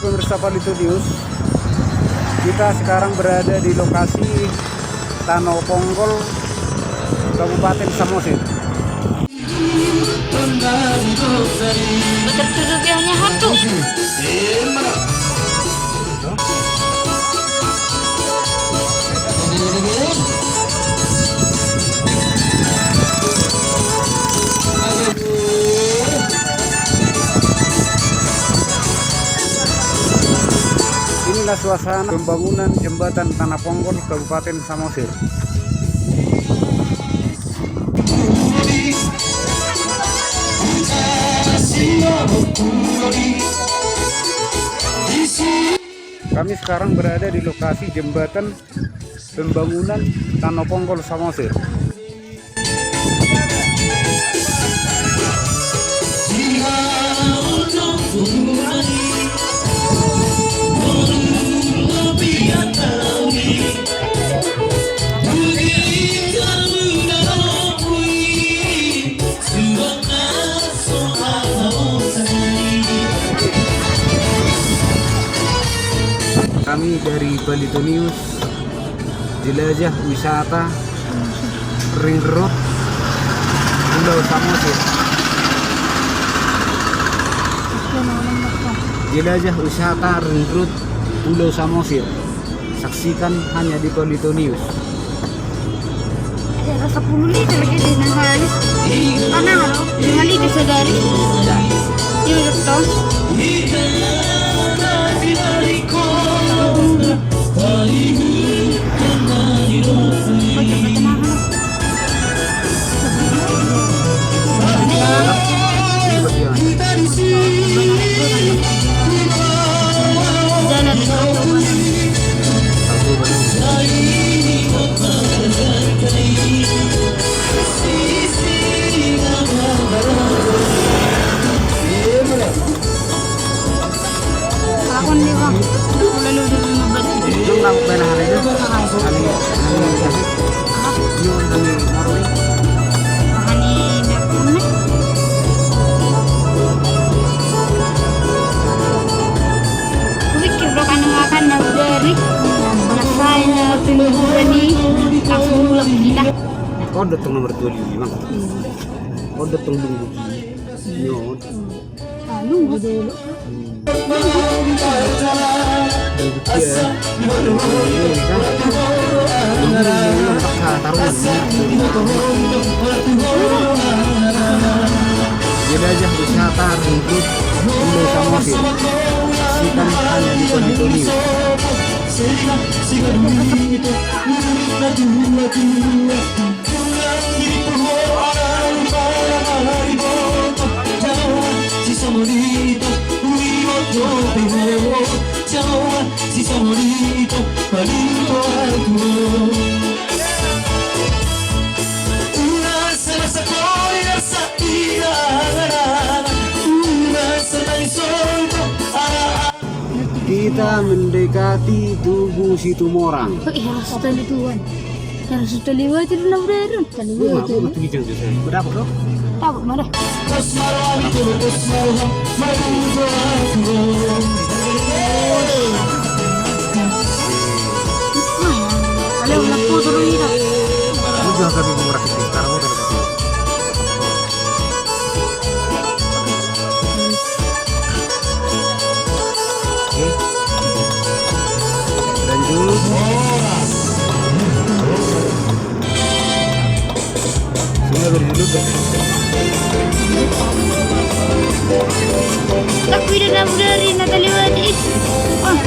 pemirsa Palito News. Kita sekarang berada di lokasi Tanah Ponggol, Kabupaten Samosir. Betul-betul hanya hantu. Inilah suasana pembangunan jembatan Tanah Ponggol, Kabupaten Samosir. Kami sekarang berada di lokasi jembatan pembangunan Tanah Ponggol, Samosir. Kami dari Palito News, jelajah wisata Ring Road Pulau Samosir. Jelajah wisata Ring Road Pulau Samosir. Saksikan hanya di Palito News. Ada 10 liter lagi di nahali. Mana halo? Nahali di sedari. Ini betul. Oh, datang nomor 25. Oh, datang dulu. Yo. Nunggu dulu. Jelajah wisata Ringkut Pulau Samosir. Saksikan hanya di Palito News. Kita mendekati Tugu Situmorang. Harus talibuan. Harus talibuan itu nak bererun. Talibuan itu. Berapa bro? Tahu mana? Kalau nak foto ini dah. Juga kami mengurangi sekarang udah kasih. Oke. Lanjut. Sini dulu deh. Tapi dah dari Nataliwan itu. Oh,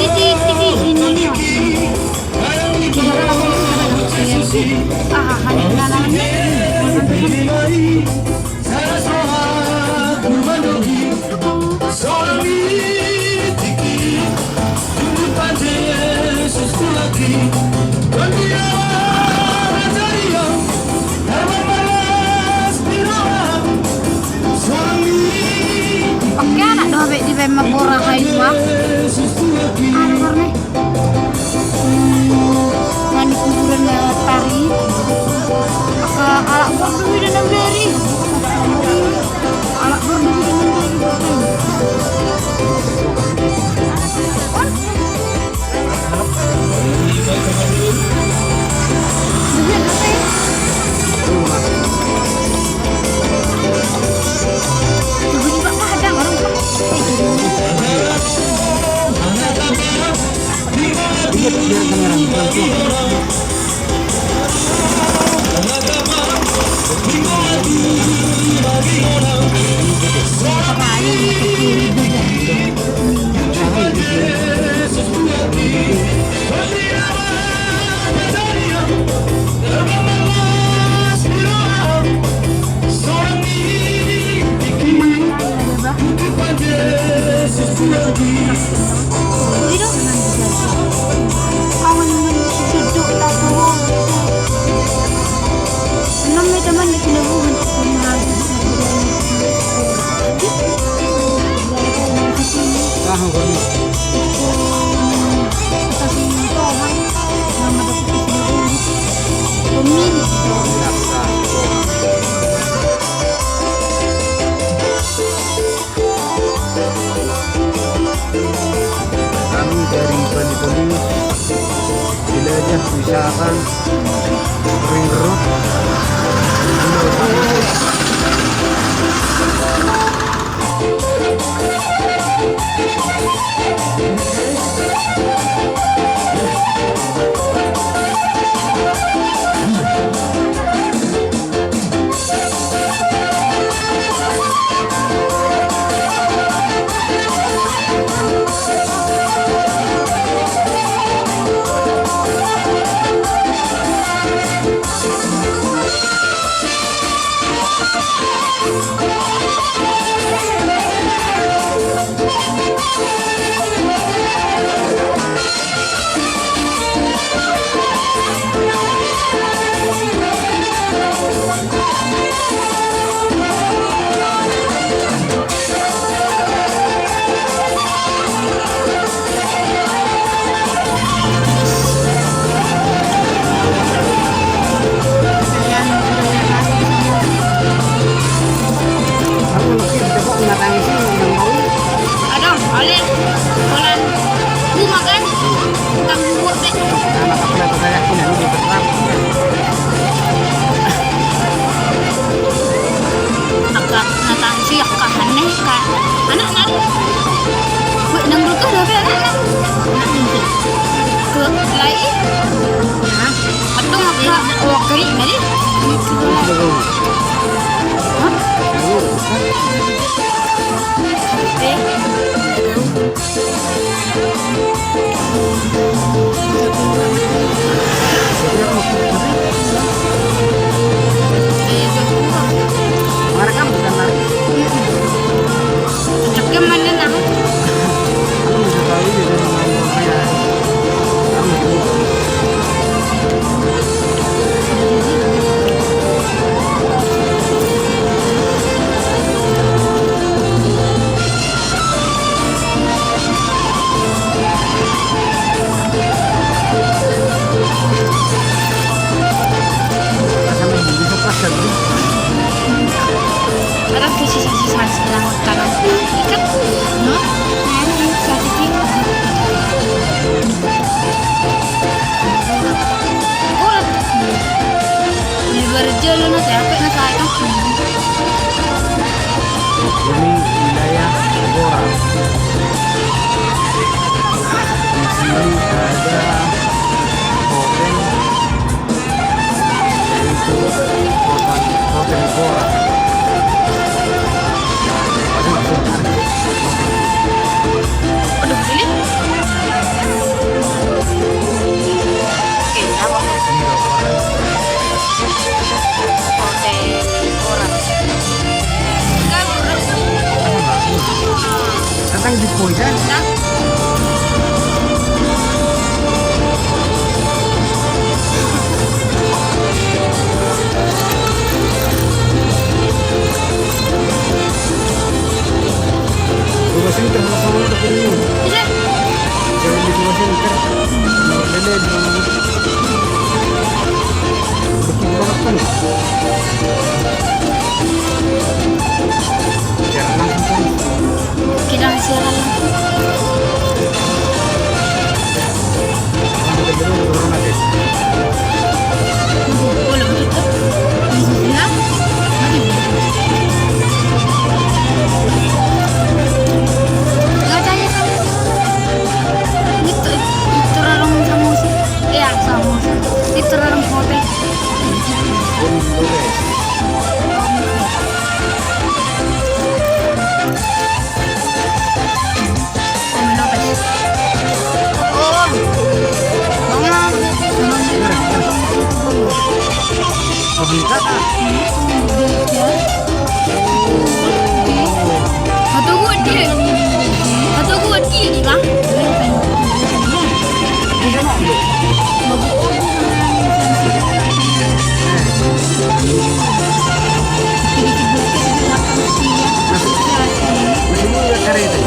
titik ini ni. Pakai anak doa di bawah pora kayu mah. Anu warna. Mani kuburan tari. Alak bordo dan dari. Alak bordo dan dari. Kami dari Bali wilayah wisata Ring Road. Ada, oleh kolan rumah kan, tang buat deh. Agak natang sih agak aneh kan, anak nari. Buat nang berkah dah anak. Ke lain, atau agak wakari nari. Ada sisa-sisa sebelah kanan ikat, no? Oh, di berjalan nanti apa yang saya kan? Ini wilayah Bora. Di sini ada hotel, yaitu hotel Bora. Aduh, ini? Oke, apa? Hotel orang. Enggak, Datang di Poidan. Nah. Rumah sini termasuk sama ada ini. Iya. Jangan di rumah sini kan. Lele di mana? Betul banget kan? Jangan langsung kan. Kita siaran. Kita belum orang ada. Boleh begitu. Ya. Mari. Nggak tanya kamu. Itu orang samosa. Iya, samosa. Itu orang hotel. Boleh. kereta.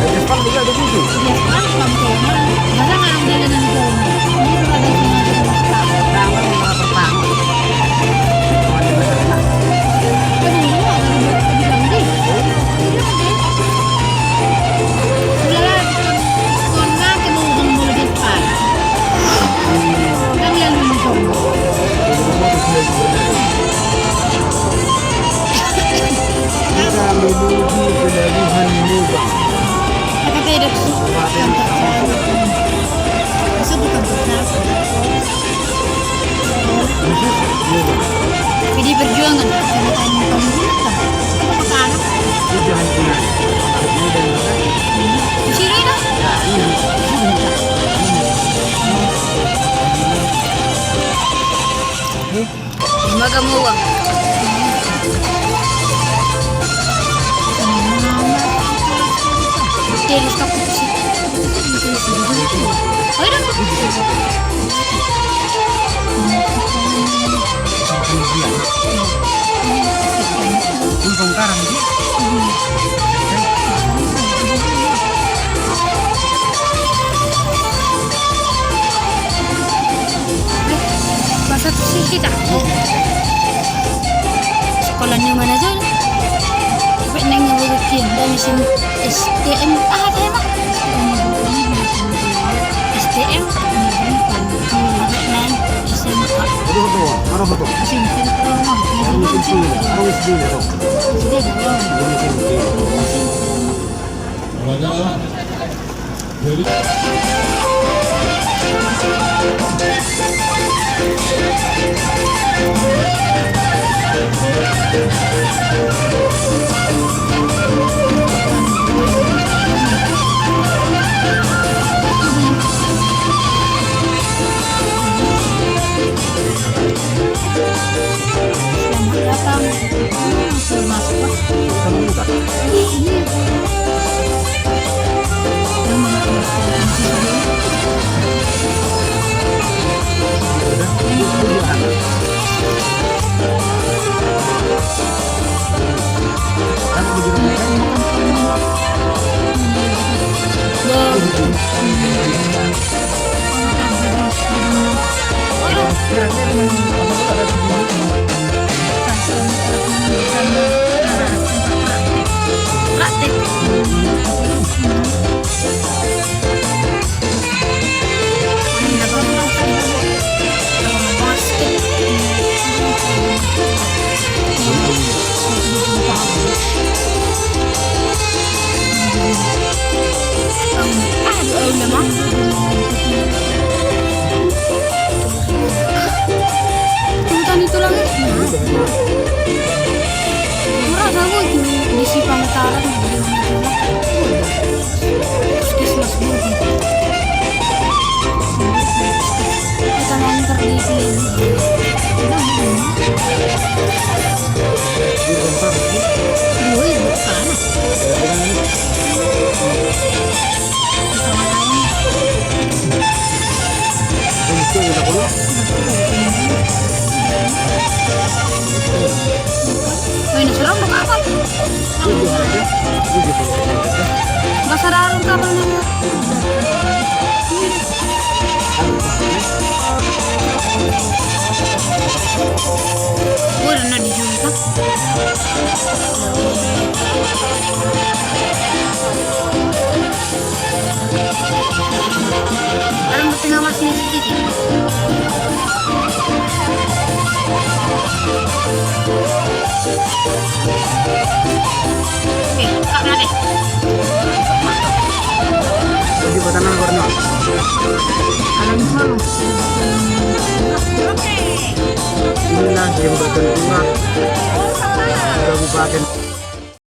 Di Jepang juga begitu. Kita menuju pelabuhan Lubang. PD Perjuangan Tujuan Kunan. Sini dah. Lembaga Mawang. Dari stok sih. Oh, dah. Untung karang sih. Masa sih kita. Sekolahnya mana aja? Sampai neng ngebukin dan mesin STM ada ya mak? STM neng SMK. Aduh, mana foto? Mesin rumah. Mesin sini, harus sini tuh. Mesin sini. Selamat datang. Masuk pak. Sama muka. Murah sama di Simpang Utara Puskesmas Budi. Kita nganter di sini. Woi, bukan. Ini serang mau kapal. Nggak sarang kapalnya. Udah di Jumpa. Orang bertengah masih sedikit. Oke, Kak Nade. Di Batanan Borneo. Alam malu. Inilah jembatan Tengah Kabupaten